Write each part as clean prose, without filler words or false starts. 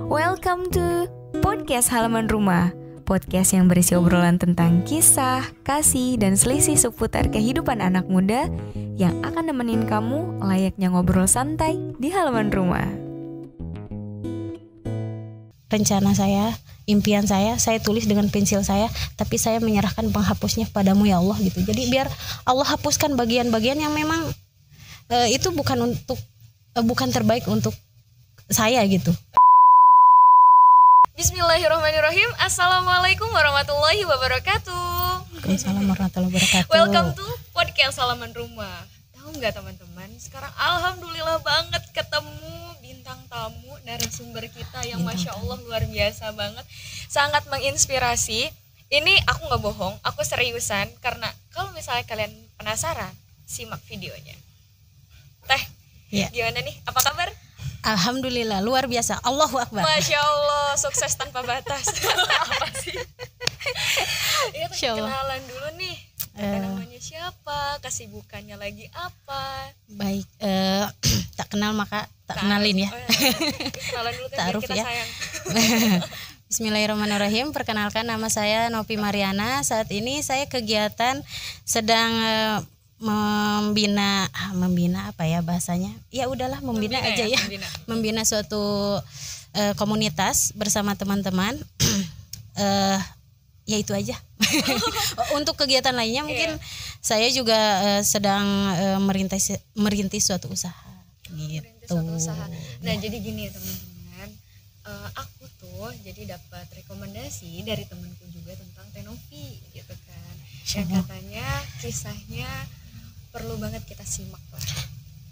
Welcome to Podcast Halaman Rumah. Podcast yang berisi obrolan tentang kisah, kasih, dan selisih seputar kehidupan anak muda yang akan nemenin kamu layaknya ngobrol santai di halaman rumah. Rencana saya, impian saya tulis dengan pensil saya, tapi saya menyerahkan penghapusnya padamu ya Allah gitu. Jadi biar Allah hapuskan bagian-bagian yang memang itu bukan terbaik untuk saya gitu. Bismillahirrahmanirrahim. Assalamualaikum warahmatullahi wabarakatuh. Waalaikumsalam warahmatullahi wabarakatuh. Welcome to Podcast Halaman Rumah. Tahu nggak teman-teman? Sekarang alhamdulillah banget ketemu bintang tamu narasumber kita yang masya Allah luar biasa banget, sangat menginspirasi. Ini aku nggak bohong, aku seriusan karena kalau misalnya kalian penasaran, simak videonya. Teh, ya. Gimana nih? Apa kabar? Alhamdulillah luar biasa. Allahu Akbar. Masya Allah, sukses tanpa batas. Apa sih? Ya, kenalan dulu nih. Namanya siapa? Kesibukannya lagi apa? Baik, tak kenal maka tak kenalin ya. Kenalan dulu kan Ta'aruf biar kita ya. sayang. Bismillahirrahmanirrahim. Perkenalkan, nama saya Novi Mariana. Saat ini saya kegiatan sedang membina apa ya bahasanya? Ya udahlah membina aja ya. Membina suatu komunitas bersama teman-teman. Ya itu aja. Untuk kegiatan lainnya mungkin saya juga sedang merintis suatu usaha gitu. Nah, jadi gini ya teman-teman. Aku tuh jadi dapat rekomendasi dari temanku juga tentang Tenovi gitu kan. Yang katanya kisahnya perlu banget kita simak lah.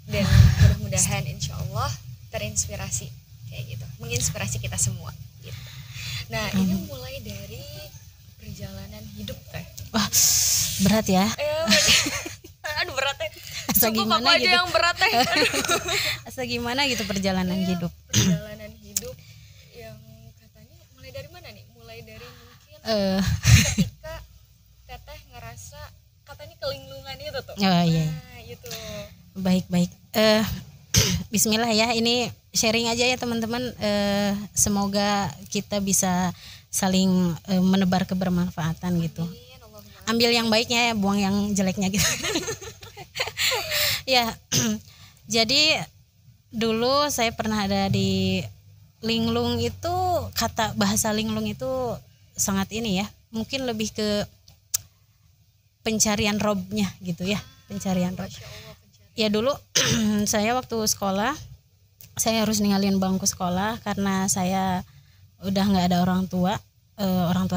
Dan mudah-mudahan insya Allah terinspirasi kayak gitu, menginspirasi kita semua gitu. Nah, ini mulai dari perjalanan hidup Teh. Wah, berat ya. Aduh berat Teh. Asa Cukup gimana apa aja gitu. yang berat Teh. Asa gimana gitu perjalanan hidup. Perjalanan hidup yang katanya mulai dari mana nih? Mulai dari mungkin ketika Teteh ngerasa katanya kelinglungan itu tuh. Oh iya. Nah, itu. Baik. Bismillah ya, ini sharing aja ya teman-teman. Semoga kita bisa saling menebar kebermanfaatan gitu. Ambil yang baiknya ya, buang yang jeleknya gitu. Ya, jadi dulu saya pernah ada di linglung itu, kata bahasa linglung itu sangat ini ya, mungkin lebih ke pencarian robnya gitu ya, pencarian rob. Ya dulu saya waktu sekolah saya harus ninggalin bangku sekolah karena saya udah nggak ada orang tua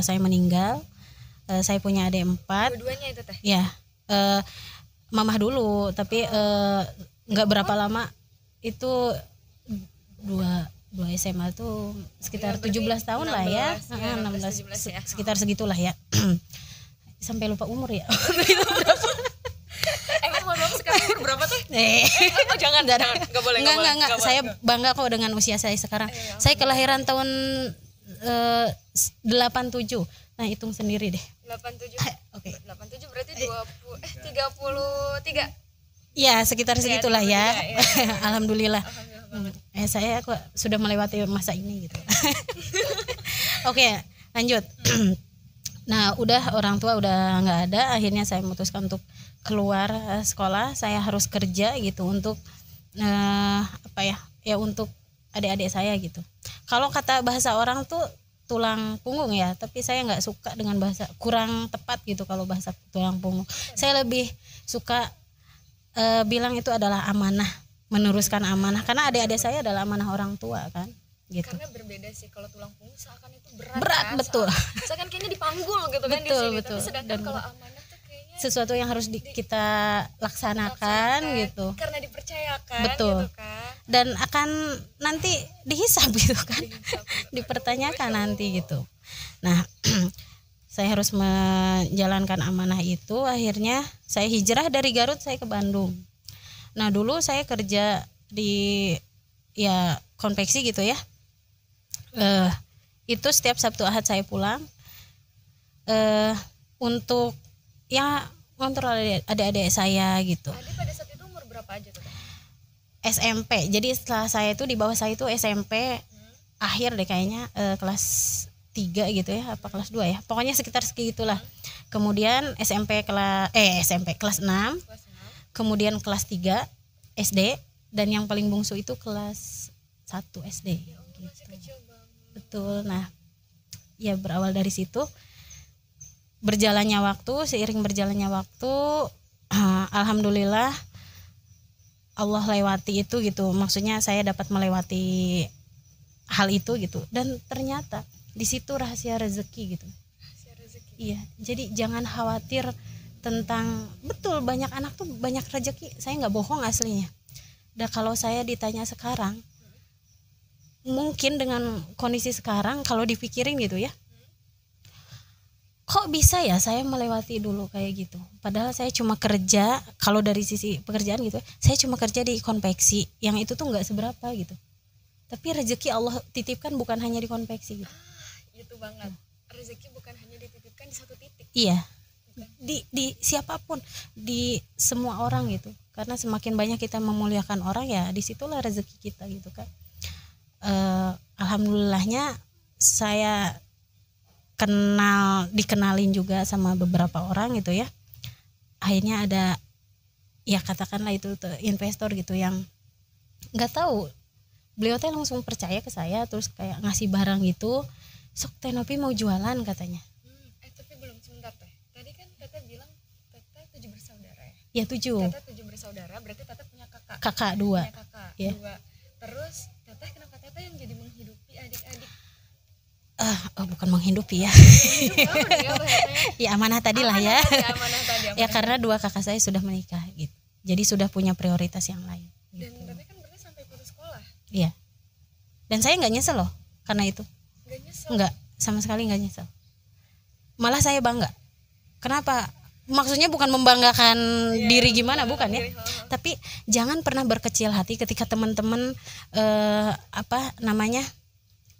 saya meninggal. Saya punya adik 4. Dua-duanya itu Teh? Ya, mamah dulu, tapi nggak berapa lama itu dua SMA tuh sekitar 17 tahun 16, lah ya, 16 ya. Sekitar segitulah ya. Sampai lupa umur ya. Emang mohon maaf sekarang umur berapa Teh? Jangan, nggak boleh. Saya bangga kok dengan usia saya sekarang. Saya kelahiran tahun 87. Nah, hitung sendiri deh. 87. Oke. 87 berarti 33. Ya, sekitar segitulah ya. Alhamdulillah. Saya kok sudah melewati masa ini gitu. Oke, lanjut. Nah, udah orang tua udah nggak ada, akhirnya saya memutuskan untuk keluar sekolah. Saya harus kerja gitu untuk untuk adik-adik saya gitu. Kalau kata bahasa orang tuh tulang punggung ya, tapi saya nggak suka dengan bahasa, kurang tepat gitu kalau bahasa tulang punggung. Saya lebih suka bilang itu adalah amanah, meneruskan amanah, karena adik-adik saya adalah amanah orang tua kan. Gitu. Karena berbeda sih, kalau tulang punggung seakan itu berat kan? Betul. Seakan kayaknya dipanggul gitu kan di sini. Tapi sedangkan kalau amanah tuh kayaknya sesuatu yang harus kita laksanakan gitu. Karena dipercayakan. Betul. Gitu kan. Dan akan nanti dihisab gitu kan. Dipertanyakan nanti gitu. Nah, saya harus menjalankan amanah itu. Akhirnya saya hijrah dari Garut, saya ke Bandung. Nah, dulu saya kerja di konveksi gitu ya. Itu setiap Sabtu Ahad saya pulang untuk ngontrol adik-adik saya gitu. Adik pada saat itu umur berapa aja tuh? SMP. Jadi setelah saya itu, di bawah saya itu SMP akhir deh kayaknya, kelas 3 gitu ya, apa kelas 2 ya, pokoknya sekitar segitulah. Kemudian SMP kelas 6, Kelas 6. kemudian kelas 3 SD, dan yang paling bungsu itu kelas 1 SD Ya Allah, masih gitu. kecil banget. Betul. Nah, ya berawal dari situ, seiring berjalannya waktu, alhamdulillah Allah lewati itu gitu. Maksudnya saya dapat melewati hal itu gitu, dan ternyata di situ rahasia rezeki gitu. Rahasia rezeki. Iya, jadi jangan khawatir tentang, betul banyak anak tuh banyak rezeki, saya nggak bohong aslinya. Dan kalau saya ditanya sekarang, mungkin dengan kondisi sekarang kalau dipikirin gitu ya, kok bisa ya saya melewati dulu kayak gitu, padahal saya cuma kerja, kalau dari sisi pekerjaan gitu, saya cuma kerja di konveksi, yang itu tuh nggak seberapa gitu, tapi rezeki Allah titipkan bukan hanya di konveksi gitu. Itu banget. Rezeki bukan hanya dititipkan di satu titik. Iya, di siapapun, di semua orang gitu, karena semakin banyak kita memuliakan orang, ya disitulah rezeki kita gitu kan. Alhamdulillahnya saya dikenalin juga sama beberapa orang gitu ya, akhirnya ada, ya katakanlah itu investor gitu, yang nggak tahu, beliau teh langsung percaya ke saya, terus kayak ngasih barang gitu, sok Teh Novi mau jualan katanya. Tapi belum, sebentar Teh. Tadi kan Teteh bilang Teteh 7 bersaudara ya? Ya 7. Teteh 7 bersaudara, berarti Teteh punya kakak. Kakak 2. Punya kakak Ya. 2. Terus Teteh, kenapa Teteh yang jadi menghidupi adik-adik? Bukan menghidupi ya. Apa ya bahasanya? Ya amanah tadi lah ya. Amanah tadi. Ya karena 2 kakak saya sudah menikah gitu. Jadi sudah punya prioritas yang lain. Dan Gitu. Teteh kan berarti sampai putus sekolah. Iya. Dan saya nggak nyesel loh karena itu. Gak nyesel. Nggak, sama sekali nggak nyesel. Malah saya bangga. Kenapa? Maksudnya bukan membanggakan diri gimana, bukan ya. Tapi jangan pernah berkecil hati ketika teman-teman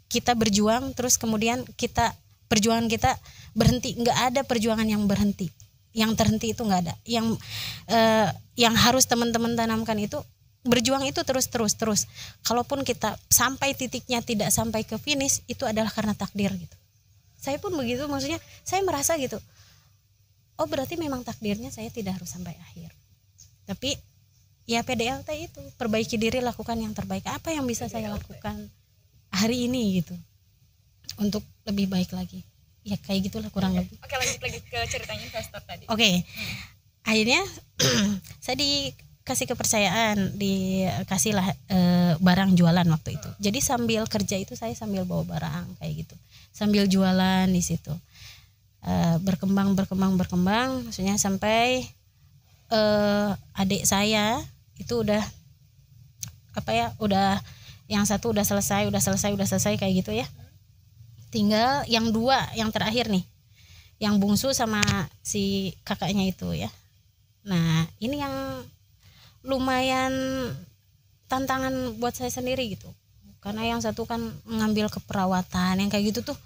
kita berjuang, terus kemudian perjuangan kita berhenti. Nggak ada perjuangan yang berhenti, yang terhenti itu nggak ada. Yang harus teman-teman tanamkan itu, berjuang itu terus. Kalaupun kita sampai titiknya tidak sampai ke finish, itu adalah karena takdir gitu. Saya pun begitu, maksudnya saya merasa gitu, oh berarti memang takdirnya saya tidak harus sampai akhir. Tapi ya PDLT itu, perbaiki diri, lakukan yang terbaik. Apa yang bisa saya lakukan hari ini gitu untuk lebih baik lagi, ya kayak gitulah kurang lebih. Oke, lanjut lagi ke ceritanya investor tadi. Oke. Akhirnya saya dikasih kepercayaan, dikasihlah barang jualan waktu itu. Jadi sambil kerja itu saya sambil bawa barang kayak gitu, sambil jualan di situ. Berkembang, maksudnya sampai adik saya itu udah yang satu udah selesai kayak gitu ya. Tinggal yang 2, yang terakhir nih, yang bungsu sama si kakaknya itu ya. Nah ini yang lumayan tantangan buat saya sendiri gitu, karena yang satu kan mengambil keperawatan yang kayak gitu tuh,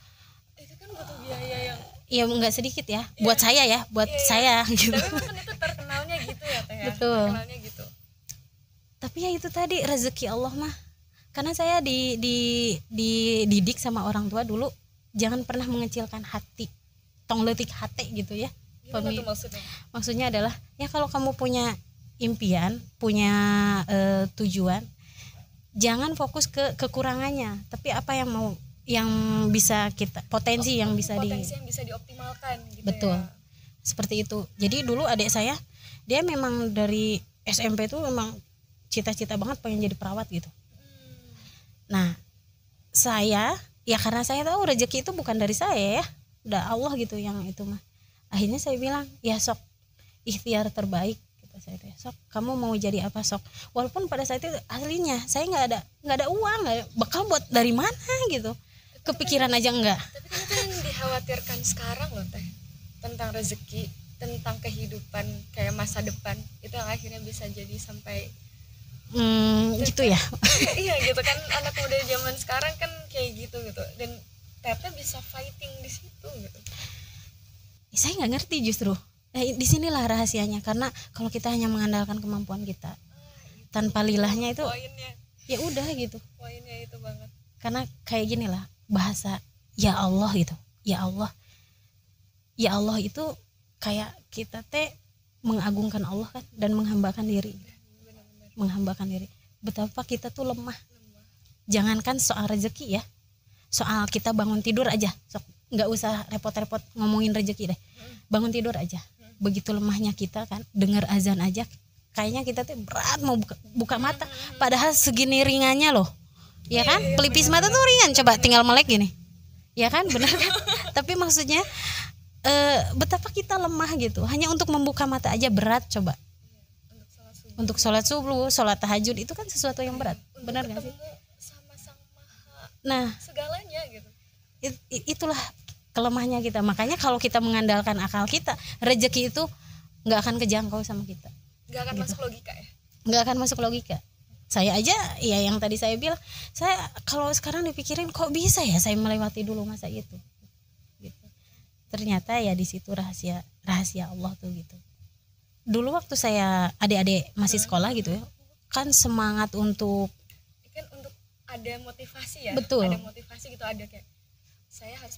Itu kan butuh biaya yang ya nggak sedikit ya, buat saya ya, saya gitu. Tapi kan itu terkenalnya gitu ya Teh ya. Betul. Terkenalnya gitu. Tapi ya itu tadi rezeki Allah mah. Karena saya dididik sama orang tua dulu, jangan pernah mengecilkan hati, tong leutik hati gitu ya. Gimana tuh maksudnya? Maksudnya adalah, ya kalau kamu punya impian, punya tujuan, jangan fokus ke kekurangannya, tapi apa yang bisa kita, potensi yang bisa dioptimalkan gitu. Betul. Ya. Seperti itu. Jadi dulu adik saya, dia memang dari SMP tuh memang cita-cita banget pengen jadi perawat gitu. Nah saya, ya karena saya tahu rezeki itu bukan dari saya ya, udah Allah gitu yang itu mah. Akhirnya saya bilang, ya sok, ikhtiar terbaik kata saya, sok kamu mau jadi apa sok. Walaupun pada saat itu aslinya saya nggak ada uang, nggak ada bekal buat dari mana gitu, kepikiran aja enggak. Tapi kan itu yang dikhawatirkan sekarang loh Teh, tentang rezeki, tentang kehidupan kayak masa depan, itu yang akhirnya bisa jadi sampai gitu ya. Iya gitu kan, anak muda zaman sekarang kan kayak gitu. Dan Teteh bisa fighting di situ gitu. Saya nggak ngerti justru. Nah disinilah rahasianya, karena kalau kita hanya mengandalkan kemampuan kita tanpa lilahnya itu, Poinnya. ya udah gitu. Poinnya itu banget. Karena kayak gini lah bahasa ya Allah gitu. Ya Allah itu kayak kita teh mengagungkan Allah kan dan menghambakan diri. Menghambakan diri. Betapa kita tuh lemah. Jangankan soal rezeki ya. Soal kita bangun tidur aja. Nggak usah repot-repot ngomongin rezeki deh. Bangun tidur aja. Begitu lemahnya kita kan, dengar azan aja kayaknya kita tuh berat mau buka mata, padahal segini ringannya loh, ya kan? Pelipis mata tuh ringan, coba tinggal melek gini, ya kan, benar kan? Tapi maksudnya betapa kita lemah gitu, hanya untuk membuka mata aja berat, coba. Untuk sholat subuh, sholat tahajud itu kan sesuatu yang berat, benar nggak sih? Nah, segalanya gitu. Itulah kelemahnya kita. Makanya kalau kita mengandalkan akal kita, rezeki itu nggak akan kejangkau sama kita. Nggak akan gitu. Masuk logika ya? Nggak akan masuk logika. Saya aja ya yang tadi saya bilang, saya kalau sekarang dipikirin kok bisa ya saya melewati dulu masa itu. Gitu. Ternyata ya di situ rahasia Allah tuh gitu. Dulu waktu saya adik-adik masih sekolah gitu ya, kan semangat untuk kan untuk ada motivasi ya. Betul. Ada motivasi gitu, ada kayak saya harus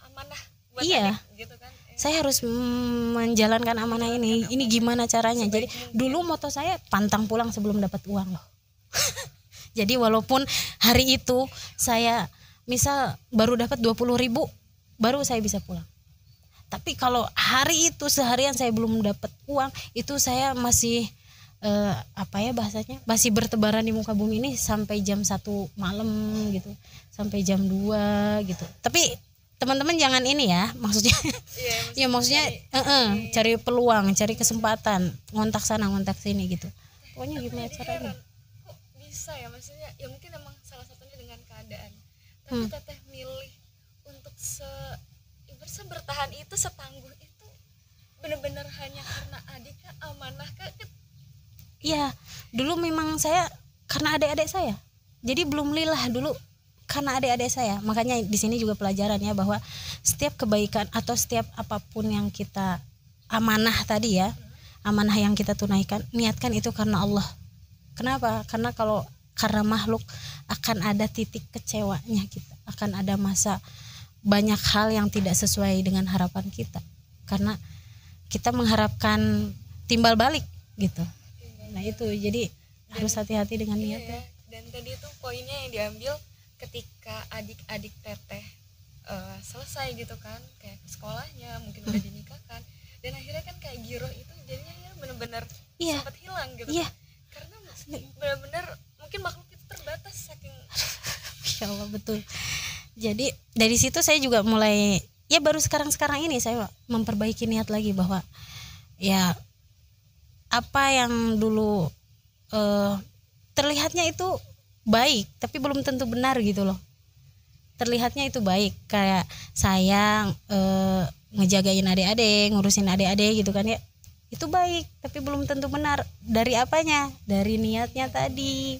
amanah buat iya. adik gitu kan. Saya harus menjalankan amanah ini. Ini gimana caranya? Jadi dulu moto saya pantang pulang sebelum dapat uang loh. Jadi walaupun hari itu saya misal baru dapat 20.000, baru saya bisa pulang. Tapi kalau hari itu seharian saya belum dapat uang, itu saya masih bahasanya masih bertebaran di muka bumi ini sampai jam 1 malam gitu, sampai jam 2 gitu. Tapi teman-teman jangan ini ya, maksudnya ya maksudnya cari peluang, cari kesempatan, ngontak sana ngontak sini gitu. Pokoknya gimana caranya? Kok bisa ya, maksudnya ya mungkin emang salah satunya dengan keadaan. Tapi teteh milih untuk bertahan itu, setangguh itu, benar-benar hanya karena adik kah, amanah kah? Iya, dulu memang saya karena adik-adik saya. Jadi belum lillah dulu karena adik-adik saya. Makanya di sini juga pelajaran ya, bahwa setiap kebaikan atau setiap apapun yang kita amanah tadi ya, amanah yang kita tunaikan, niatkan itu karena Allah. Kenapa? Karena kalau karena makhluk akan ada titik kecewanya kita, akan ada masa banyak hal yang tidak sesuai dengan harapan kita. Karena kita mengharapkan timbal balik gitu. Nah itu jadi harus hati-hati dengan niatnya. Dan tadi itu poinnya yang diambil ketika adik-adik teteh selesai gitu kan, kayak ke sekolahnya, mungkin udah dinikahkan, dan akhirnya kan kayak giroh itu jadinya ya benar-benar sempat hilang gitu. Karena benar-benar mungkin makhluk itu terbatas saking ya Allah, betul. Jadi dari situ saya juga mulai, ya baru sekarang ini saya memperbaiki niat lagi, bahwa ya apa yang dulu terlihatnya itu baik tapi belum tentu benar gitu loh. Terlihatnya itu baik, kayak saya ngejagain adik-adik, ngurusin adik-adik gitu kan ya, itu baik tapi belum tentu benar. Dari apanya? Dari niatnya tadi,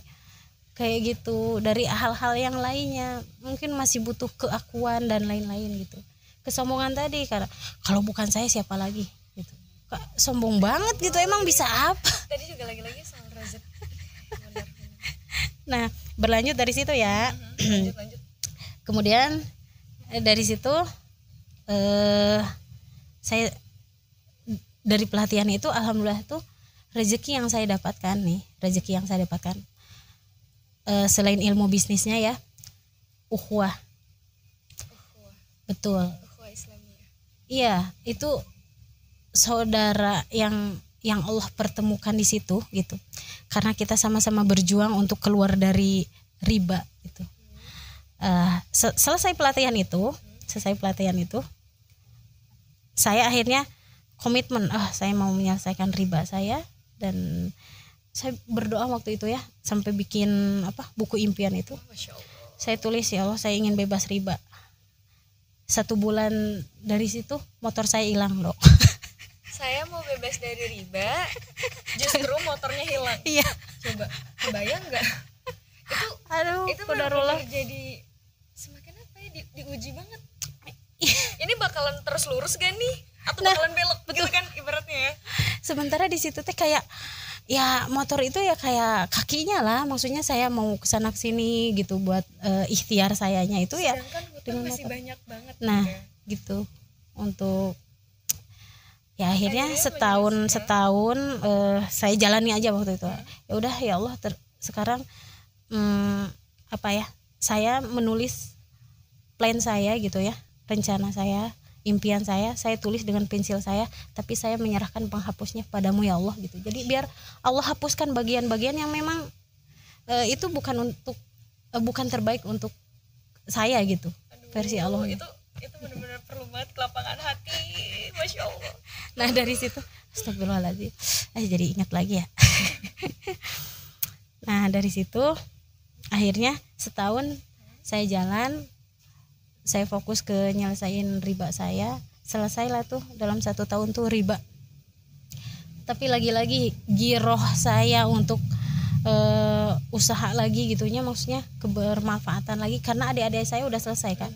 kayak gitu. Dari hal-hal yang lainnya mungkin masih butuh keakuan dan lain-lain gitu. Kesombongan tadi, karena kalau bukan saya siapa lagi gitu. Kak, sombong banget gitu, emang bisa apa? Tadi juga lagi-lagi soal rezeki. Nah, berlanjut dari situ ya. Lanjut. Kemudian dari situ saya dari pelatihan itu alhamdulillah tuh rezeki yang saya dapatkan selain ilmu bisnisnya ya, ukhuwah. Betul. Ukhuwah Islamiyah. Iya, itu saudara yang Allah pertemukan di situ gitu. Karena kita sama-sama berjuang untuk keluar dari riba gitu. Selesai pelatihan itu, saya akhirnya komitmen, saya mau menyelesaikan riba saya, dan saya berdoa waktu itu ya, sampai bikin buku impian itu. Saya tulis, ya Allah, saya ingin bebas riba. 1 bulan dari situ motor saya hilang loh. Saya mau bebas dari riba, justru motornya hilang. Iya. Coba kebayang nggak? Itu qadarullah. Jadi semakin diuji banget. Ini bakalan terus lurus gak nih? Atau bakalan belok gitu kan ibaratnya ya? Sementara di situ teh kayak ya motor itu ya kayak kakinya lah, maksudnya saya mau kesana kesini gitu buat ikhtiar sayanya itu ya dengan masih motor. Banyak banget. Nah ya. Gitu untuk ya akhirnya setahun saya jalani aja waktu itu. Ya udah ya Allah sekarang apa ya, saya menulis plan saya gitu ya, rencana saya, impian saya tulis dengan pensil saya, tapi saya menyerahkan penghapusnya padamu ya Allah gitu. Jadi biar Allah hapuskan bagian-bagian yang memang itu bukan terbaik untuk saya gitu. Aduh, versi Allah. Itu benar-benar perlu banget kelapangan hati, Masya Allah. Nah dari situ astagfirullahaladzim, jadi ingat lagi ya. Nah dari situ akhirnya setahun saya jalan, saya fokus ke nyelesain riba saya, selesailah tuh dalam 1 tahun tuh riba. Tapi lagi-lagi giroh saya untuk usaha lagi gitunya, maksudnya kebermanfaatan lagi karena adik-adik saya udah selesai kan,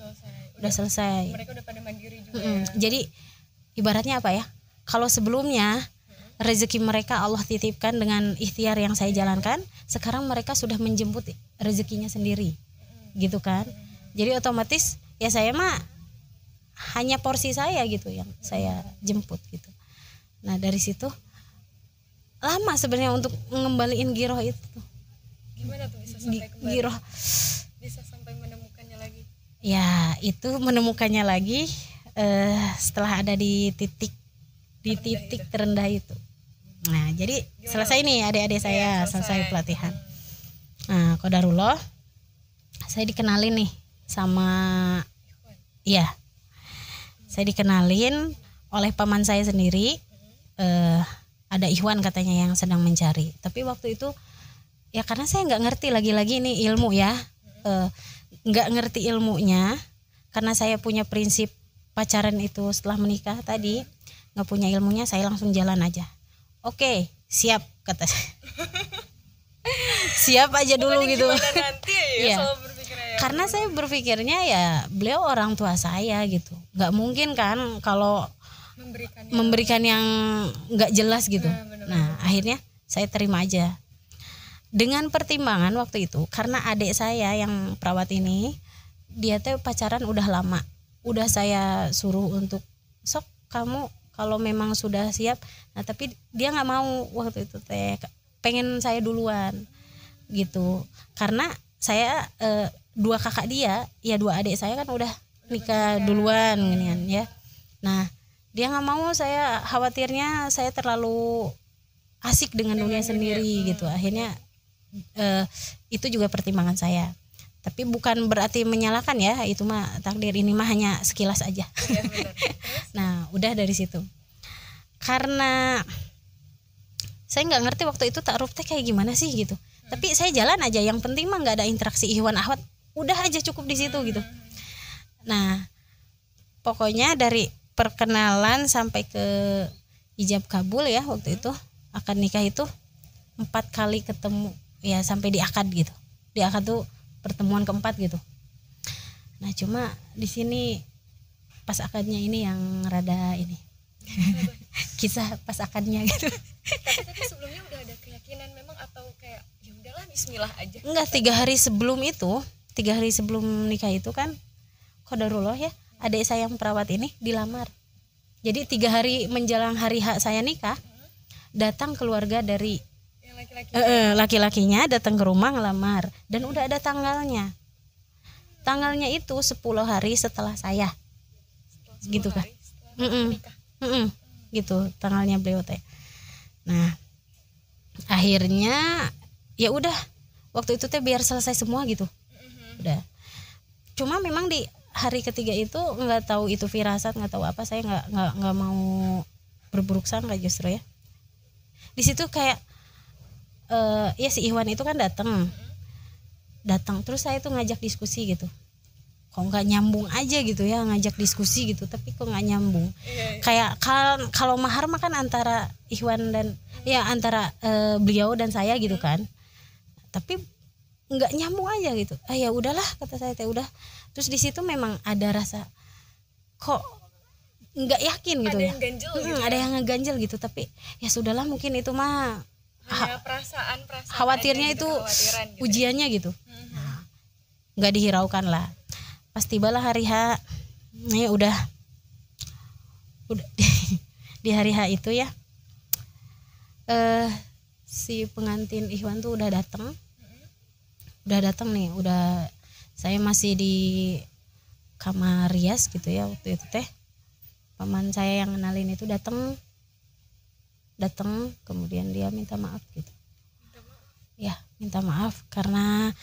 udah selesai. Mereka udah pada mandiri juga. Ya. Jadi ibaratnya apa ya? Kalau sebelumnya rezeki mereka Allah titipkan dengan ikhtiar yang saya jalankan, sekarang mereka sudah menjemput rezekinya sendiri, gitu kan? Jadi otomatis ya saya mah hanya porsi saya gitu yang saya jemput gitu. Nah dari situ lama sebenarnya untuk ngembaliin giroh itu. Gimana tuh bisa sampai kembali? Giroh bisa sampai menemukannya lagi? Ya itu menemukannya lagi setelah ada di titik terendah itu. Nah jadi selesai nih adik-adik saya selesai pelatihan. Nah qadarullah saya dikenalin nih sama saya dikenalin oleh paman saya sendiri, ada Ikhwan katanya yang sedang mencari. Tapi waktu itu ya karena saya nggak ngerti lagi-lagi ini ilmu ya, nggak ngerti ilmunya karena saya punya prinsip pacaran itu setelah menikah tadi, nggak punya ilmunya, saya langsung jalan aja. Oke, siap kata saya. Siap aja dulu gitu. Nanti ya, karena saya berpikirnya ya beliau orang tua saya gitu, nggak mungkin kan kalau memberikan yang nggak jelas gitu. Nah akhirnya saya terima aja dengan pertimbangan waktu itu karena adik saya yang perawat ini dia tuh pacaran udah lama, udah saya suruh untuk sok kamu kalau memang sudah siap. Nah tapi dia nggak mau waktu itu teh, pengen saya duluan gitu karena saya 2 kakak dia ya 2 adik saya kan udah nikah duluan gini kan ya. Nah dia nggak mau, saya khawatirnya saya terlalu asik dengan dunia sendiri gitu. Akhirnya itu juga pertimbangan saya, tapi bukan berarti menyalahkan ya, itu mah takdir, ini mah hanya sekilas aja. Ya, nah udah dari situ karena saya nggak ngerti waktu itu taaruf teh kayak gimana sih gitu. Tapi saya jalan aja, yang penting mah nggak ada interaksi ikhwan akhwat, udah aja cukup di situ gitu. Nah pokoknya dari perkenalan sampai ke ijab kabul ya waktu itu, akad nikah itu 4 kali ketemu ya sampai di akad gitu. Di akad tuh pertemuan keempat gitu. Nah cuma di sini pas akadnya ini yang rada ini kisah pas akadnya gitu. Tapi sebelumnya udah ada keyakinan memang atau kayak ya udahlah bismillah aja? Enggak, 3 hari sebelum itu, 3 hari sebelum nikah itu kan qadarullah ya, adik saya yang perawat ini dilamar. Jadi 3 hari menjelang hari hak saya nikah, datang keluarga dari laki-lakinya datang ke rumah ngelamar dan udah ada tanggalnya. Tanggalnya itu 10 hari setelah saya. Gitu kan. Gitu tanggalnya beliau teh. Nah, akhirnya ya udah waktu itu teh biar selesai semua gitu. Udah. Cuma memang di hari ketiga itu nggak tahu itu firasat, nggak tahu apa, saya nggak mau berburuk sangka justru ya. Di situ kayak ya si Ikhwan itu kan datang terus saya tuh ngajak diskusi gitu, kok nggak nyambung aja gitu ya, ngajak diskusi gitu tapi kok nggak nyambung. Kayak kalau mahar mah kan antara Ikhwan dan ya antara beliau dan saya gitu kan, tapi nggak nyambung aja gitu. Ya udahlah kata saya teh udah. Terus di situ memang ada rasa kok nggak yakin gitu, ada yang ganjel gitu, ada yang ngeganjel gitu, tapi ya sudahlah mungkin itu mah hanya perasaan khawatirnya aja itu gitu, kekhawatiran gitu. ujiannya gitu. Nggak dihiraukan lah. Pas tibalah hari H, ini udah di hari H itu ya, si pengantin Ikhwan tuh udah datang nih, udah saya masih di kamar rias gitu ya waktu itu teh. Paman saya yang kenalin itu datang kemudian dia minta maaf gitu. Ya, minta maaf karena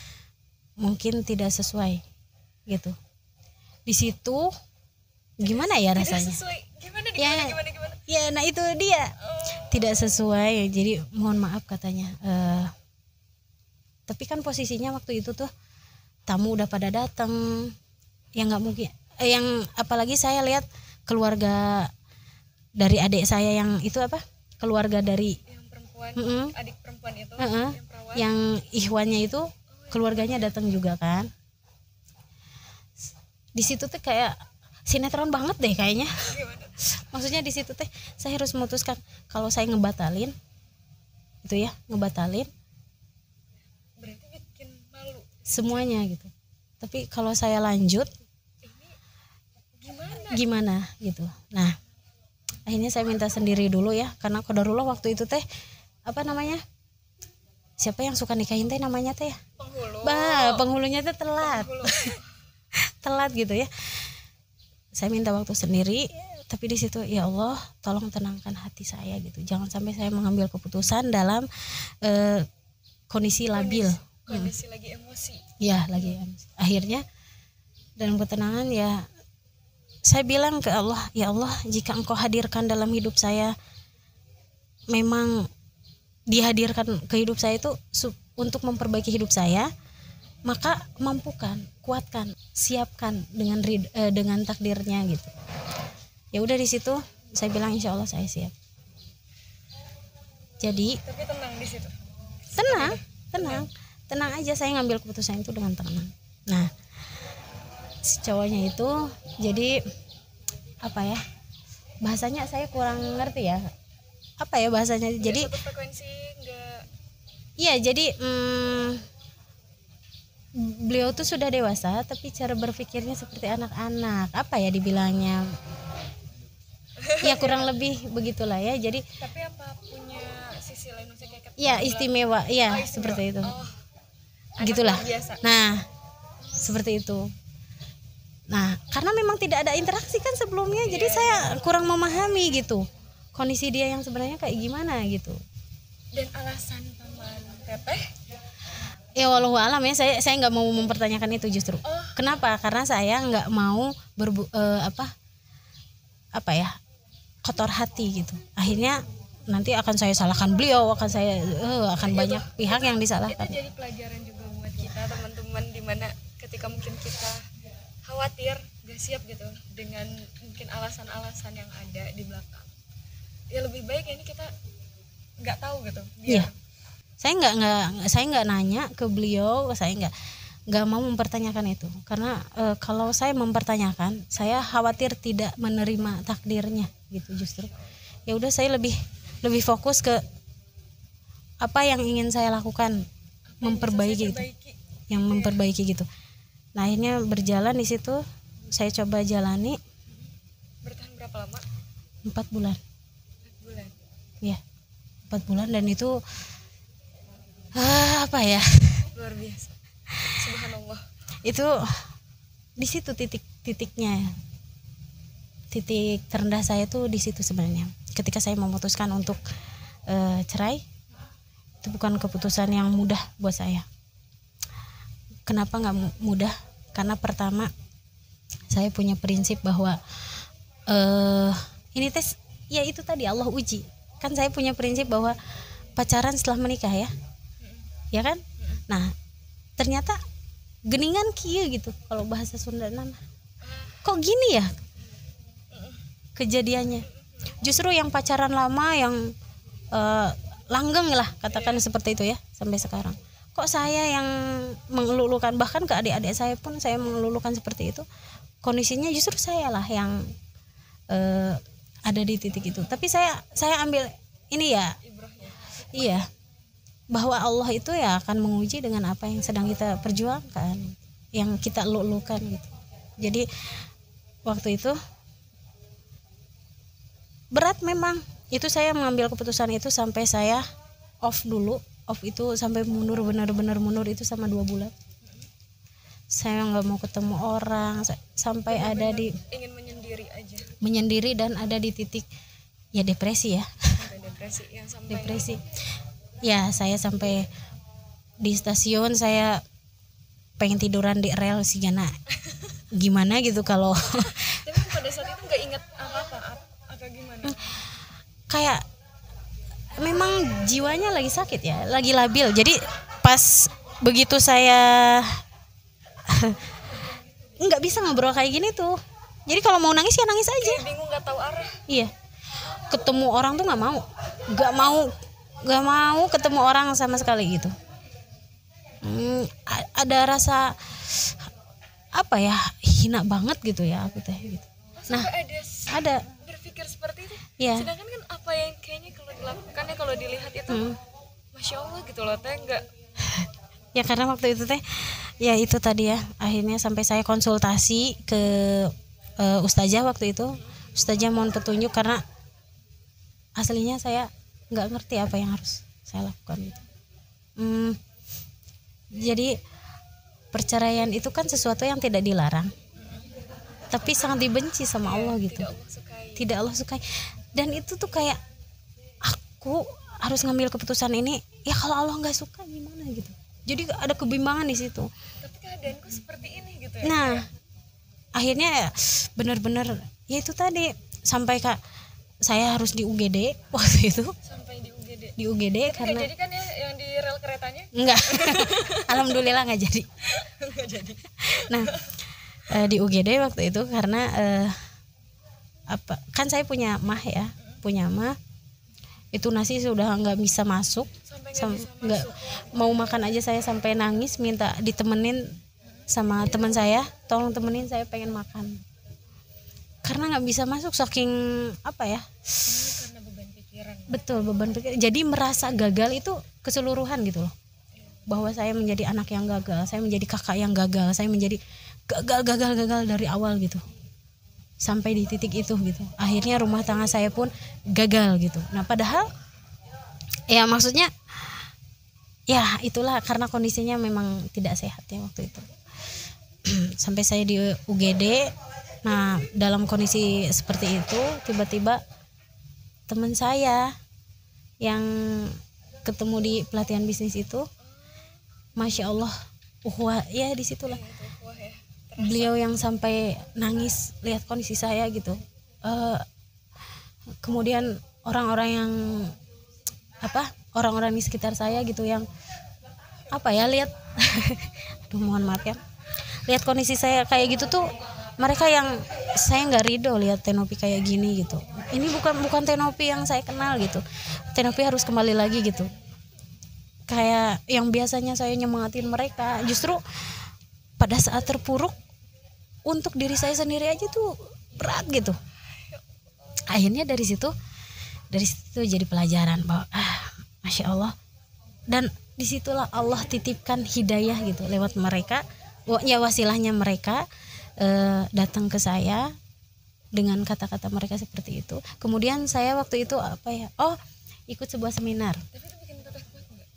mungkin tidak sesuai gitu. Di situ gimana ya rasanya? Tidak sesuai. Gimana? Ya, nah itu dia. Tidak sesuai. Jadi mohon maaf katanya. Tapi kan posisinya waktu itu tuh tamu udah pada datang. Ya nggak mungkin. Yang apalagi saya lihat keluarga dari adik saya yang itu apa? Keluarga dari yang perempuan, adik perempuan itu yang Ikhwannya itu keluarganya datang juga kan. Di situ tuh kayak sinetron banget deh kayaknya. Maksudnya di situ teh saya harus memutuskan kalau saya ngebatalin itu ya, ngebatalin berarti bikin malu semuanya gitu. Tapi kalau saya lanjut ini gimana gitu. Nah, akhirnya saya minta sendiri dulu ya, karena qadarullah waktu itu teh apa namanya? Siapa yang suka nikahin teh namanya teh ya? Penghulunya teh telat. Telat gitu ya. Saya minta waktu sendiri, tapi di situ ya Allah tolong tenangkan hati saya gitu. Jangan sampai saya mengambil keputusan dalam kondisi labil. Kondisi lagi emosi. Ya, lagi emosi. Akhirnya dalam ketenangan ya saya bilang ke Allah, ya Allah, jika Engkau hadirkan dalam hidup saya, memang dihadirkan ke hidup saya itu untuk memperbaiki hidup saya, maka mampukan, kuatkan, siapkan dengan takdirnya gitu. Ya udah di situ saya bilang insya Allah saya siap. Jadi tapi tenang di situ. Tenang aja, saya ngambil keputusan itu dengan tenang. Nah, si cowoknya itu jadi apa ya? Bahasanya saya kurang ngerti ya. Apa ya bahasanya? Jadi satu frekuensi enggak. Iya, jadi beliau tuh sudah dewasa tapi cara berpikirnya seperti anak-anak. Apa ya dibilangnya? Ya kurang lebih begitulah ya. Jadi tapi apa punya sisi lain maksudnya kayak ya istimewa, ya seperti itu. Gitulah. Nah, seperti itu. Nah, karena memang tidak ada interaksi kan sebelumnya, jadi saya kurang memahami gitu kondisi dia yang sebenarnya kayak gimana gitu. Dan alasan paman teteh? Ya walau alam ya, saya nggak mau mempertanyakan itu justru. Kenapa? Karena saya nggak mau kotor hati gitu. Akhirnya nanti akan saya salahkan beliau, akan banyak pihak yang disalahkan. Itu jadi pelajaran juga buat kita teman-teman, dimana ketika mungkin kita khawatir gak siap gitu dengan mungkin alasan-alasan yang ada di belakang, ya lebih baik ini kita nggak tahu gitu biar. Iya. Saya nggak nanya ke beliau, saya nggak mau mempertanyakan itu karena kalau saya mempertanyakan saya khawatir tidak menerima takdirnya gitu. Justru ya udah saya lebih fokus ke apa yang ingin saya lakukan, memperbaiki gitu. Nah, akhirnya berjalan di situ, saya coba jalani. Bertahan berapa lama? 4 bulan. 4 bulan. Ya, 4 bulan dan itu apa ya? Luar biasa. Subhanallah. Itu di situ titiknya. Titik terendah saya tuh di situ sebenarnya. Ketika saya memutuskan untuk cerai, itu bukan keputusan yang mudah buat saya. Kenapa nggak mudah? Karena pertama saya punya prinsip bahwa ini tes ya itu tadi Allah uji. Kan saya punya prinsip bahwa pacaran setelah menikah ya kan. Nah ternyata geningan kieu gitu kalau bahasa Sunda nama. Kok gini ya kejadiannya? Justru yang pacaran lama yang langgeng lah katakan seperti itu ya sampai sekarang. Kok saya yang mengelulukan, bahkan ke adik-adik saya pun saya mengelulukan seperti itu. Kondisinya justru saya lah yang ada di titik itu. Tapi saya ambil ini ya. Iya. bahwa Allah itu ya akan menguji dengan apa yang sedang kita perjuangkan, yang kita lulukan gitu. Jadi waktu itu berat memang. Itu saya mengambil keputusan itu sampai saya off dulu. Off itu sampai mundur, benar-benar mundur itu sama 2 bulan. Saya nggak mau ketemu orang, sampai ada di ingin menyendiri aja. Menyendiri dan ada di titik ya depresi ya. Depresi yang sampai Depresi. Ya, saya sampai di stasiun saya pengen tiduran di rel sih karena gimana gitu kalau tapi pada saat itu nggak ingat apa gimana? Kayak memang jiwanya lagi sakit ya, lagi labil. Jadi pas begitu saya nggak bisa ngobrol kayak gini tuh. Jadi kalau mau nangis ya nangis aja. Kayak bingung, nggak tahu arah. Iya. Ketemu orang tuh nggak mau ketemu orang sama sekali gitu. Ada rasa apa ya, hina banget gitu ya aku teh gitu. Nah, ada berpikir seperti itu. Ya. Sedangkan kan apa yang kayaknya kalau dilakukan ya, kalau dilihat itu masya Allah gitu loh teh, enggak. Ya karena waktu itu teh ya itu tadi ya, akhirnya sampai saya konsultasi ke ustazah waktu itu. Ustazah mohon petunjuk karena aslinya saya nggak ngerti apa yang harus saya lakukan gitu. Jadi perceraian itu kan sesuatu yang tidak dilarang, tapi sangat dibenci sama Allah gitu. Tidak Allah sukai. Dan itu tuh kayak aku harus ngambil keputusan ini. Ya kalau Allah nggak suka gimana gitu. Jadi ada kebimbangan di situ. Tapi keadaanku seperti ini gitu ya. Nah, akhirnya ya benar-benar ya itu tadi sampai Kak saya harus di UGD waktu itu. Sampai di UGD. Di UGD karena jadi kan ya yang di rel keretanya? Enggak. Alhamdulillah nggak jadi. Nggak jadi. Nah, di UGD waktu itu karena kan saya punya mah ya, punya mah. Itu nasi sudah nggak bisa masuk. Nggak mau makan aja saya sampai nangis minta ditemenin sama teman saya, tolong temenin saya pengen makan. Karena nggak bisa masuk saking apa ya? Karena beban pikiran. Betul, beban pikiran. Jadi merasa gagal itu keseluruhan gitu loh. Bahwa saya menjadi anak yang gagal, saya menjadi kakak yang gagal, saya menjadi gagal dari awal gitu. Sampai di titik itu gitu. Akhirnya rumah tangga saya pun gagal gitu. Nah, padahal ya maksudnya ya itulah karena kondisinya memang tidak sehat ya waktu itu. Sampai saya di UGD. Nah, dalam kondisi seperti itu tiba-tiba teman saya yang ketemu di pelatihan bisnis itu, masya Allah, ya disitulah beliau yang sampai nangis lihat kondisi saya gitu. Kemudian orang-orang di sekitar saya gitu yang apa ya lihat, aduh mohon maaf ya, lihat kondisi saya kayak gitu tuh. Mereka yang saya nggak ridho lihat Tenopi kayak gini gitu. Ini bukan Tenopi yang saya kenal gitu. Tenopi harus kembali lagi gitu. Kayak yang biasanya saya nyemangatin mereka, justru pada saat terpuruk untuk diri saya sendiri aja tuh berat gitu. Akhirnya dari situ jadi pelajaran bahwa masya Allah. Dan disitulah Allah titipkan hidayah gitu lewat mereka. Ya wasilahnya mereka datang ke saya dengan kata-kata mereka seperti itu. Kemudian saya waktu itu ikut sebuah seminar. Tapi itu bikin teteh kuat nggak?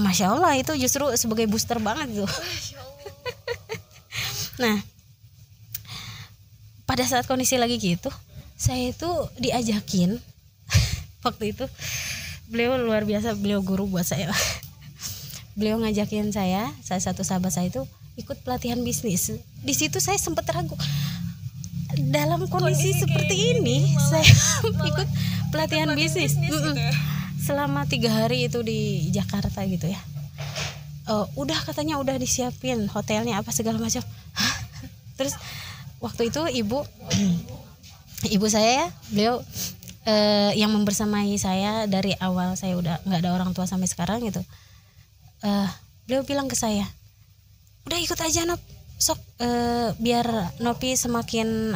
Masya Allah, itu justru sebagai booster banget gitu. Masya Allah. Nah, pada saat kondisi lagi gitu, saya itu diajakin waktu itu beliau luar biasa, beliau guru buat saya. Beliau ngajakin saya, salah satu sahabat saya itu ikut pelatihan bisnis. Di situ saya sempat ragu. Dalam kondisi seperti ini, saya ikut pelatihan bisnis. Gitu ya? Selama 3 hari itu di Jakarta gitu ya. Katanya udah disiapin hotelnya apa segala macam. Terus waktu itu ibu saya ya, beliau yang membersamai saya dari awal saya udah nggak ada orang tua sampai sekarang gitu. Beliau bilang ke saya, udah ikut aja Nop, sok biar Nopi semakin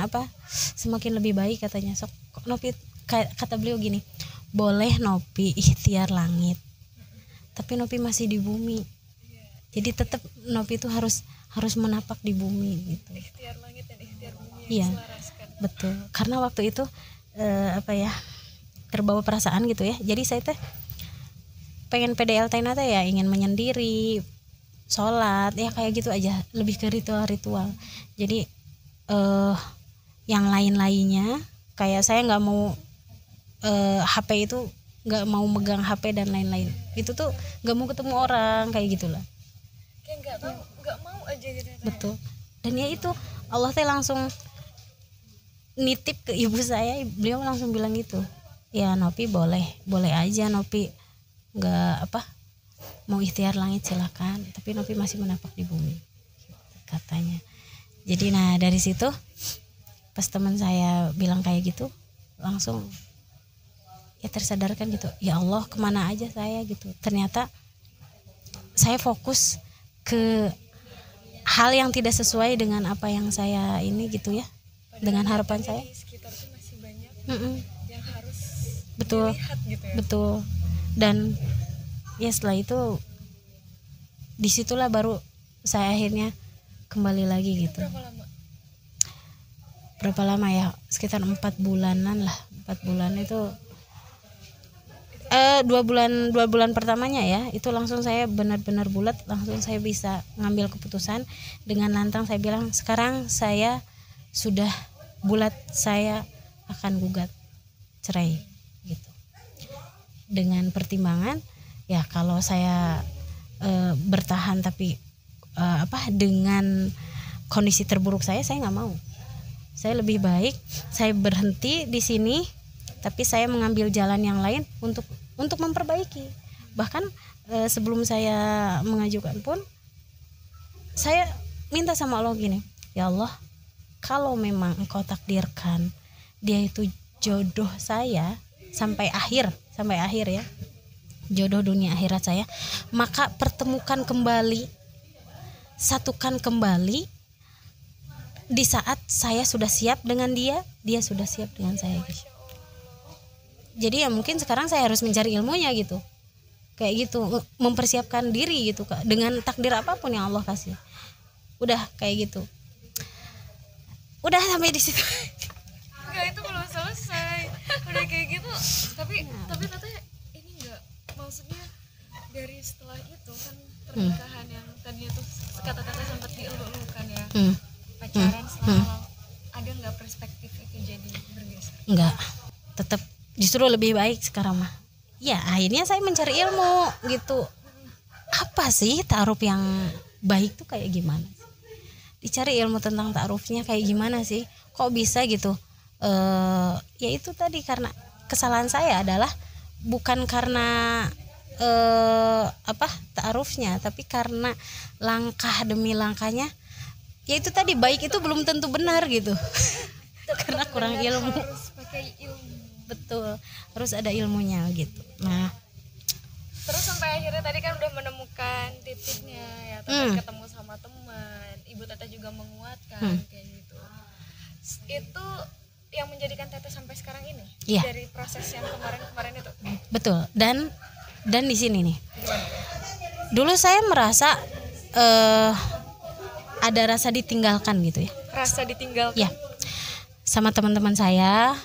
lebih baik katanya. Sok Nopi, kata beliau gini, boleh Nopi ikhtiar langit, tapi Nopi masih di bumi. Jadi tetap Nopi itu harus menapak di bumi gitu. Ikhtiar langit dan ikhtiar bumi Iya, yang diselaraskan. betul. Karena waktu itu terbawa perasaan gitu ya. Jadi saya teh pengen PDLT nate ya, ingin menyendiri, sholat ya kayak gitu aja, lebih ke ritual. Jadi yang lain-lainnya kayak saya nggak mau HP itu, nggak mau megang HP dan lain-lain. Itu tuh nggak mau ketemu orang kayak gitulah. Kayak nggak mau aja gitu. Betul. Dan ya itu Allah teh langsung nitip ke ibu saya, beliau langsung bilang gitu, ya Nopi boleh aja Nopi nggak mau ikhtiar langit silakan, tapi Nopi masih menapak di bumi katanya. Jadi nah dari situ pas teman saya bilang kayak gitu, langsung ya tersadarkan gitu, ya Allah kemana aja saya gitu. Ternyata saya fokus ke hal yang tidak sesuai dengan apa yang saya ini gitu ya. Padahal dengan harapan saya di sekitar tuh masih banyak yang harus betul dilihat gitu ya. Betul. Dan ya setelah itu disitulah baru saya akhirnya kembali lagi gitu. Berapa lama ya, sekitar 4 bulanan lah. 4 bulan itu 2 bulan pertamanya ya, itu langsung saya benar-benar bulat, langsung saya bisa ngambil keputusan dengan lantang. Saya bilang sekarang saya sudah bulat, saya akan gugat cerai gitu. Dengan pertimbangan ya kalau saya bertahan tapi dengan kondisi terburuk saya nggak mau. Saya lebih baik saya berhenti di sini, tapi saya mengambil jalan yang lain untuk memperbaiki. Bahkan sebelum saya mengajukan pun saya minta sama Allah gini, ya Allah, kalau memang Engkau takdirkan dia itu jodoh saya sampai akhir ya, jodoh dunia akhirat saya, maka pertemukan kembali, satukan kembali di saat saya sudah siap dengan dia sudah siap dengan saya gitu. Jadi ya mungkin sekarang saya harus mencari ilmunya gitu, kayak gitu, mempersiapkan diri gitu Kak, dengan takdir apapun yang Allah kasih. Udah kayak gitu, udah sampai di situ. Enggak, itu belum selesai, udah kayak gitu. Tapi katanya ini enggak, maksudnya dari setelah itu kan pernikahan yang tadinya tuh kata-kata sempat dieluk-elukan ya, pacaran selama ada nggak perspektif itu jadi bergeser? Enggak, tetap justru lebih baik sekarang mah. Ya akhirnya saya mencari ilmu gitu. Apa sih ta'aruf yang baik tuh kayak gimana? Dicari ilmu tentang ta'arufnya kayak gimana sih? Kok bisa gitu? Ya itu tadi, karena kesalahan saya adalah bukan karena ta'arufnya, tapi karena langkah demi langkahnya. Ya itu tadi, baik itu belum tentu benar gitu. Karena kurang ilmu. Harus pakai ilmu. Betul, harus ada ilmunya gitu. Nah, terus sampai akhirnya tadi kan udah menemukan titiknya ya, terus ketemu sama teman, ibu Teteh juga menguatkan kayak gitu. Itu yang menjadikan Teteh sampai sekarang ini, dari proses yang kemarin itu. Betul. Dan di sini nih, dulu saya merasa ada rasa ditinggalkan gitu ya. Rasa ditinggalkan? Ya, sama teman-teman saya,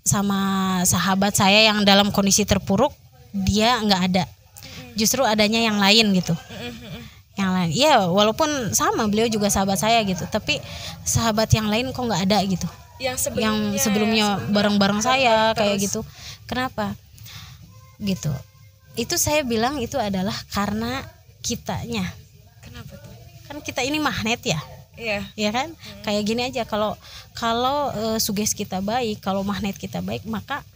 sama sahabat saya yang dalam kondisi terpuruk, dia nggak ada. Justru adanya yang lain gitu. Yang lain, ya walaupun sama, beliau juga sahabat saya gitu, tapi sahabat yang lain kok nggak ada gitu. Yang sebelumnya bareng-bareng saya kayak gitu. Kenapa? Gitu. Itu saya bilang itu adalah karena kitanya. Kenapa tuh? Kan kita ini magnet ya. Iya. Ya kan? Kayak gini aja, kalau suges kita baik, kalau magnet kita baik, maka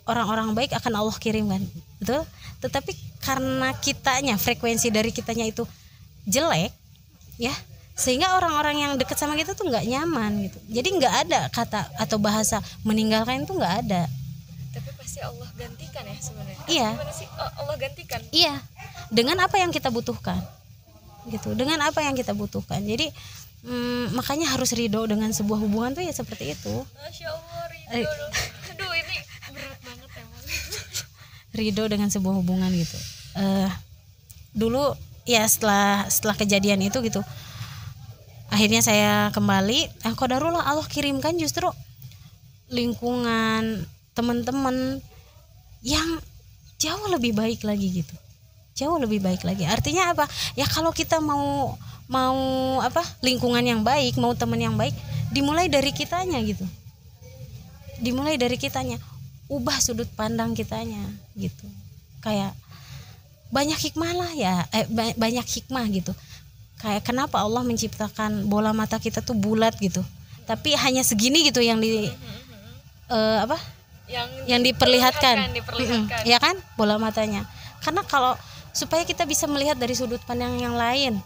orang-orang baik akan Allah kirimkan. Betul? Tetapi karena kitanya, frekuensi dari kitanya itu jelek, ya, sehingga orang-orang yang dekat sama kita tuh nggak nyaman gitu. Jadi nggak ada kata atau bahasa meninggalkan, itu nggak ada. Tapi pasti Allah gantikan ya sebenarnya. Iya. Gimana sih Allah gantikan? Iya. Dengan apa yang kita butuhkan. Gitu. Dengan apa yang kita butuhkan. Jadi makanya harus ridho dengan sebuah hubungan tuh ya seperti itu. Masya Allah, ridho. Aduh, ini berat banget emang. Ridho dengan sebuah hubungan gitu. dulu ya setelah kejadian itu gitu, akhirnya saya kembali. Qadarullah Allah kirimkan justru lingkungan teman-teman yang jauh lebih baik lagi gitu, jauh lebih baik lagi. Artinya apa ya, kalau kita mau apa, lingkungan yang baik, mau teman yang baik, dimulai dari kitanya gitu, dimulai dari kitanya, ubah sudut pandang kitanya gitu. Kayak banyak hikmah lah ya, banyak hikmah gitu. Kayak kenapa Allah menciptakan bola mata kita tuh bulat gitu, tapi hanya segini gitu yang apa, yang diperlihatkan. Ya kan, bola matanya. Karena kalau supaya kita bisa melihat dari sudut pandang yang lain,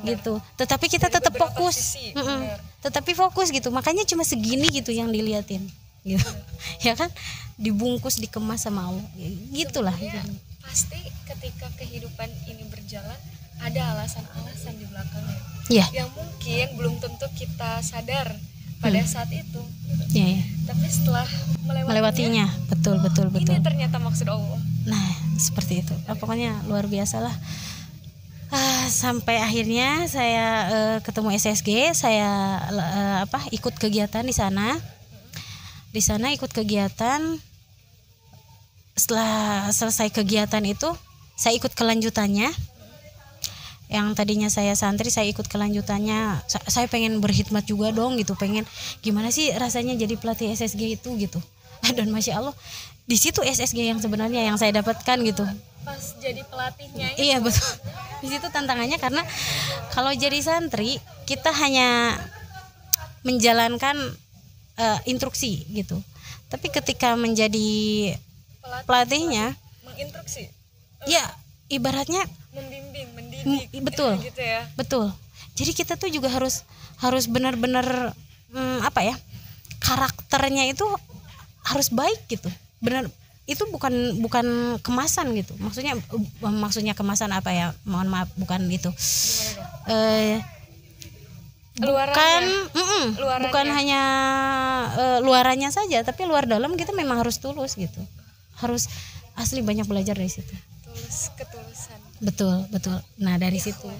gitu. Tetapi kita tetap fokus, tetapi fokus gitu. Makanya cuma segini gitu yang diliatin, gitu. Ya kan, dibungkus, dikemas sama Allah. Gitulah. Gitu. Pasti ketika kehidupan ini berjalan ada alasan-alasan di belakangnya, yang mungkin belum tentu kita sadar pada saat itu. Ya. Tapi setelah melewatinya, betul. Ini ternyata maksud Allah. Nah, seperti itu. Pokoknya luar biasa lah. Sampai akhirnya saya ketemu SSG, saya ikut kegiatan di sana. Di sana ikut kegiatan. Setelah selesai kegiatan itu, saya ikut kelanjutannya. Yang tadinya saya santri, saya ikut kelanjutannya. Saya pengen berkhidmat juga dong gitu, pengen gimana sih rasanya jadi pelatih SSG itu gitu. Dan masya Allah, di situ SSG yang sebenarnya yang saya dapatkan gitu. Pas jadi pelatihnya itu. Iya betul. Di situ tantangannya, karena kalau jadi santri kita hanya menjalankan instruksi gitu. Tapi ketika menjadi pelatihnya, menginstruksi. Ya, ibaratnya membimbing, mendidik. Betul. Gitu ya. Betul. Jadi kita tuh juga harus benar-benar apa ya? Karakternya itu harus baik gitu. Benar, itu bukan kemasan gitu. Maksudnya kemasan apa ya? Mohon maaf, bukan itu. Bukan hanya luarannya saja, tapi luar dalam kita memang harus tulus gitu. Harus asli banyak belajar dari situ. Ketulusan. Betul. Nah, dari situ.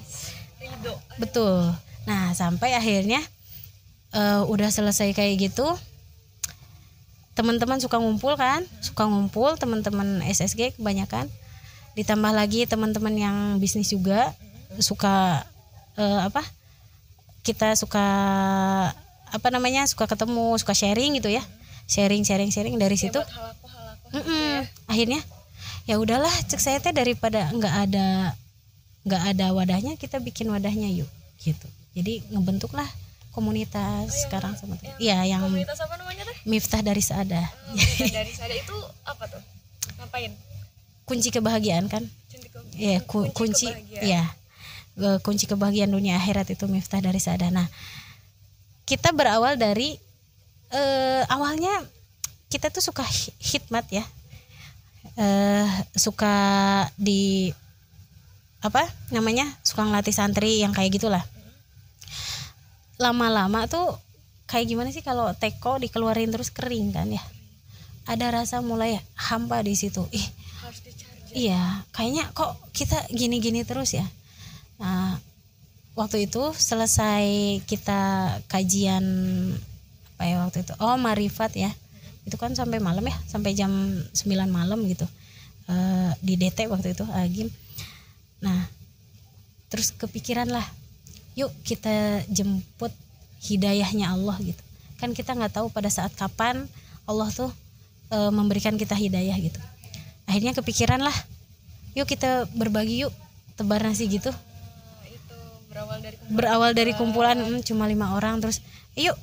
Betul. Nah, sampai akhirnya udah selesai kayak gitu. Teman-teman suka ngumpul kan? Teman-teman SSG kebanyakan. Ditambah lagi teman-teman yang bisnis juga suka kita suka suka ketemu, suka sharing gitu ya. Sharing dari situ. Akhirnya ya udahlah, cek saya teh daripada nggak ada wadahnya, kita bikin wadahnya yuk gitu. Jadi ngebentuklah komunitas sekarang sama teman. Iya, yang komunitas apa namanya teh? Miftah dari Saada. Dari Saada itu apa tuh? Ngapain? Kunci kebahagiaan kan? Iya, kunci ya. Kunci kebahagiaan dunia akhirat itu Miftah dari Saada. Nah, kita berawal dari awalnya kita tuh suka khidmat ya. Suka di suka ngelatih santri yang kayak gitulah. Lama-lama tuh kayak gimana sih, kalau teko dikeluarin terus kering kan ya, ada rasa mulai hampa di situ. Harus dicari. Iya, kayaknya kok kita gini-gini terus ya. Nah, waktu itu selesai kita kajian waktu itu, Marifat ya, itu kan sampai malam ya, sampai jam 9 malam gitu, di DT waktu itu Agim. Nah, terus kepikiran lah, yuk kita jemput hidayahnya Allah gitu. Kan kita nggak tahu pada saat kapan Allah tuh memberikan kita hidayah gitu. Akhirnya kepikiran lah, yuk kita berbagi, yuk tebar nasi gitu. Itu berawal dari kumpulan cuma 5 orang, terus yuk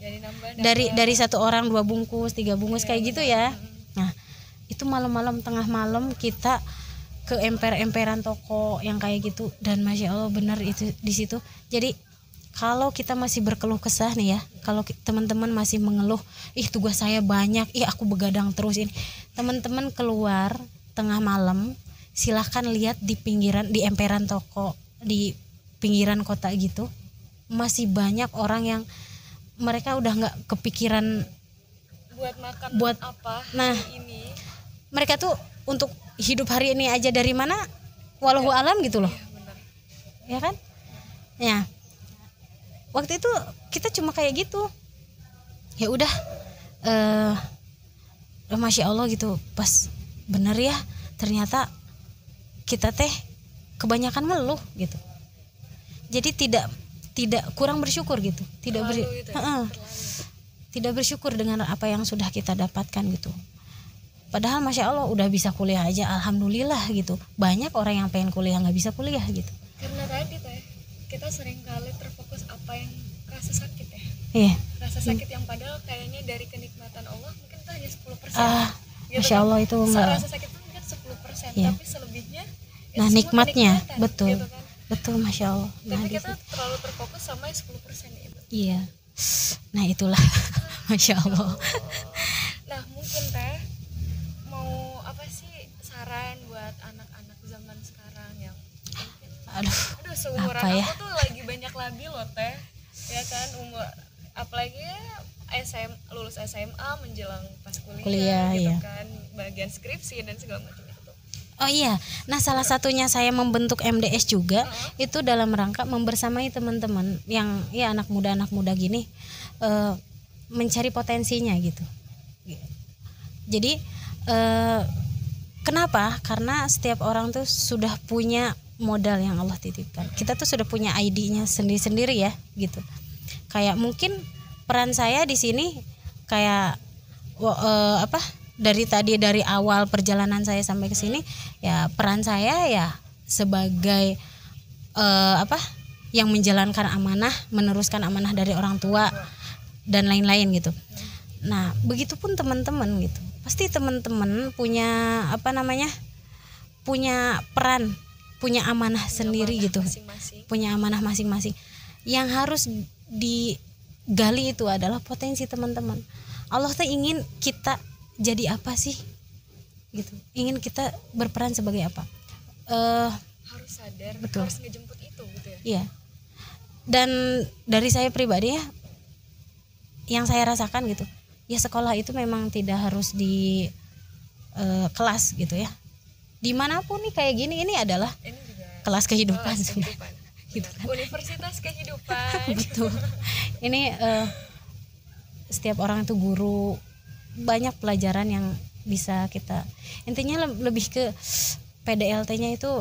dari 1 orang 2 bungkus 3 bungkus kayak gitu ya. Nah, itu malam-malam, tengah malam kita ke emper-emperan toko yang kayak gitu, dan masya Allah benar itu di situ. Jadi kalau kita masih berkeluh kesah nih ya, kalau teman-teman masih mengeluh, tugas saya banyak, aku begadang terus ini, teman-teman keluar tengah malam, silahkan lihat di pinggiran, di emperan toko di pinggiran kota gitu, masih banyak orang yang mereka udah nggak kepikiran buat makan apa. Nah, ini. Mereka tuh untuk hidup hari ini aja dari mana wallahu alam gitu loh. Iya, benar. Ya kan? Ya. Waktu itu kita cuma kayak gitu. Ya udah Masya Allah gitu, pas bener ya ternyata kita teh kebanyakan ngeluh gitu. Jadi tidak kurang bersyukur gitu, Terlalu itu ya, terlalu. tidak bersyukur dengan apa yang sudah kita dapatkan gitu. Padahal Masya Allah udah bisa kuliah aja, alhamdulillah gitu. Banyak orang yang pengen kuliah nggak bisa kuliah gitu. Karena tadi teh kita sering kali terfokus apa yang rasa sakit ya. Iya. Rasa sakit yang padahal kayaknya dari kenikmatan Allah mungkin itu hanya 10%. Gitu Masya kan. Allah itu enggak. Rasa sakit itu mungkin 10%, Iya. tapi selebihnya itu Nah semua nikmatnya kenikmatan, betul, gitu kan. betul Masya Allah. Nah, Tapi di kita situ. terlalu terfokus sama yang 10% itu. Iya. Nah itulah Masya Allah. Nah mungkin teh mau apa sih saran buat anak-anak zaman sekarang yang mungkin, Aduh, seumuran apa ya? aku tuh lagi banyak labil loh teh, ya kan, umur apalagi ya lulus SMA menjelang pas kuliah gitu Iya. kan, bagian skripsi dan segala macam itu tuh. Oh iya, nah salah satunya saya membentuk MDS juga itu dalam rangka membersamai teman-teman yang ya anak muda gini mencari potensinya gitu. Jadi kenapa? Karena setiap orang tuh sudah punya modal yang Allah titipkan. Kita tuh sudah punya ID-nya sendiri-sendiri ya gitu. Kayak mungkin peran saya di sini kayak dari awal perjalanan saya sampai ke sini ya peran saya ya sebagai yang menjalankan amanah, meneruskan amanah dari orang tua dan lain-lain gitu. Nah, begitupun teman-teman gitu. Pasti teman-teman punya punya peran, punya amanah sendiri gitu. Masing-masing. Punya amanah masing-masing. Yang harus digali itu adalah potensi teman-teman. Allah tuh ingin kita jadi apa sih? Gitu. Ingin kita berperan sebagai apa? Harus sadar, Betul. harus ngejemput itu gitu ya. Iya. Dan dari saya pribadi ya, yang saya rasakan gitu, ya sekolah itu memang tidak harus di kelas gitu ya. Dimanapun nih kayak gini, ini adalah Ini juga kelas kehidupan kelas sebenarnya. kehidupan. Gitu kan. Universitas kehidupan. Betul. Ini setiap orang itu guru, banyak pelajaran yang bisa kita. Intinya lebih ke PDLT-nya itu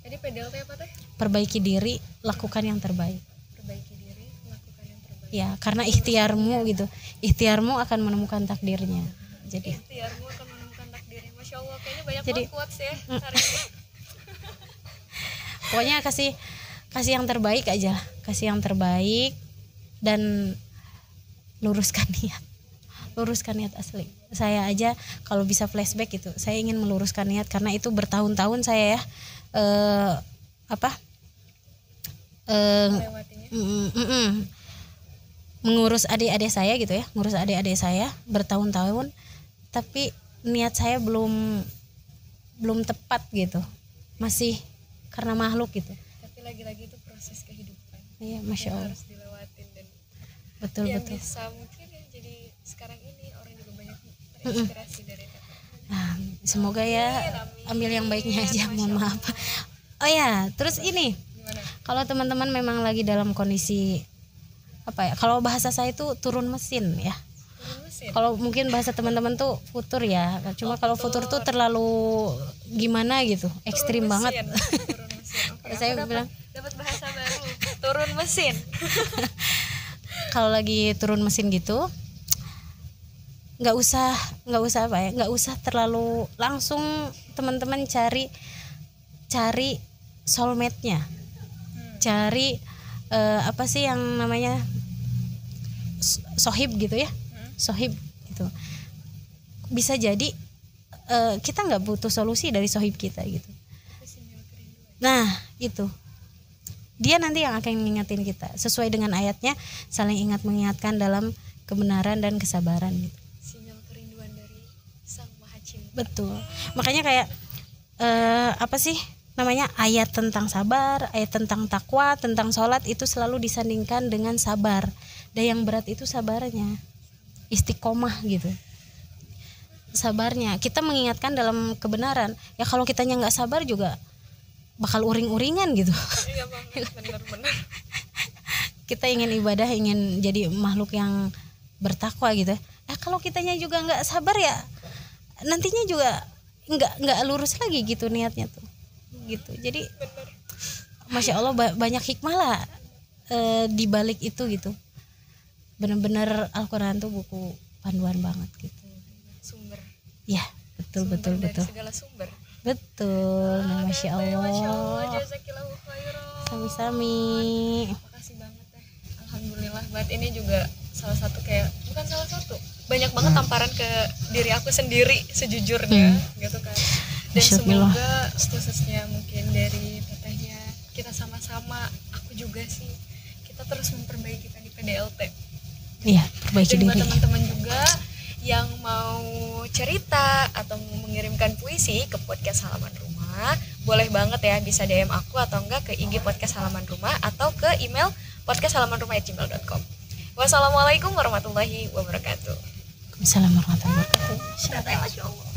Jadi PDLT apa teh? perbaiki diri, lakukan yang terbaik. Perbaiki diri, melakukan yang terbaik. Ya, karena ikhtiarmu gitu. Ikhtiarmu akan menemukan takdirnya. Jadi Ikhtiarmu akan menemukan takdirnya. Masya Allah, kayaknya banyak Jadi, banget quotes ya hari ini. pokoknya kasih yang terbaik aja, kasih yang terbaik dan luruskan niat asli. Saya aja kalau bisa flashback gitu, saya ingin meluruskan niat karena itu bertahun-tahun saya ya Melewatinya. mengurus adik-adik saya gitu ya, ngurus adik-adik saya bertahun-tahun, tapi niat saya belum tepat gitu, masih karena makhluk gitu. Tapi lagi-lagi itu proses kehidupan. Iya, Masya Yang Allah. harus dilewatin dan Betul. yang bisa mungkin ya jadi sekarang ini orang juga banyak terinspirasi dari Teh. Nah, semoga ya Amin. ambil yang baiknya aja, Masya mohon maaf. Oh ya, terus ini Gimana? kalau teman-teman memang lagi dalam kondisi kalau bahasa saya itu turun mesin ya. Turun mesin. Kalau mungkin bahasa teman-teman tuh futur ya. Cuma kalau futur tuh terlalu gimana gitu, ekstrim Turun banget. mesin. Turun mesin. Oke, Saya aku bilang dapat bahasa baru. Turun mesin. kalau lagi turun mesin gitu, nggak usah terlalu langsung teman-teman cari soulmate-nya, cari apa sih yang namanya sohib gitu ya, sohib gitu. Bisa jadi kita nggak butuh solusi dari sohib kita gitu. Nah itu dia nanti yang akan mengingatin kita sesuai dengan ayatnya, saling ingat mengingatkan dalam kebenaran dan kesabaran gitu. Sinyal kerinduan dari Sang Maha Cinta. Betul. Makanya kayak apa sih namanya, ayat tentang sabar, ayat tentang takwa, tentang sholat itu selalu disandingkan dengan sabar. Dan yang berat itu sabarnya, istiqomah gitu. Sabarnya, kita mengingatkan dalam kebenaran. Ya kalau kitanya nggak sabar juga bakal uring-uringan gitu. Iya banget, bener-bener. Kita ingin ibadah, ingin jadi makhluk yang bertakwa gitu. Kalau kitanya juga nggak sabar ya nantinya juga nggak lurus lagi gitu niatnya tuh gitu. Jadi Masya Allah banyak hikmah lah di balik itu gitu. Benar-benar Al-Quran tuh buku panduan banget gitu. Sumber. Ya betul Sumber betul dari betul. segala sumber. Betul. Masya Masya Allah, Allah. jazakillahu khairan. Sami-sami. Makasih banget ya. Alhamdulillah banget, ini juga salah satu bukan salah satu, banyak banget tamparan ke diri aku sendiri sejujurnya gitu kan. Dan semoga khususnya mungkin dari tetehnya, kita sama-sama, aku juga sih, kita terus memperbaiki di PDLT. Iya, perbaiki diri. Dan buat teman-teman juga yang mau cerita atau mengirimkan puisi ke podcast Halaman Rumah, boleh banget ya, bisa DM aku atau enggak ke IG podcast Halaman Rumah atau ke email podcasthalamanrumah@gmail.com. Wassalamualaikum warahmatullahi wabarakatuh. Waalaikumsalam warahmatullahi wabarakatuh. Masya Allah.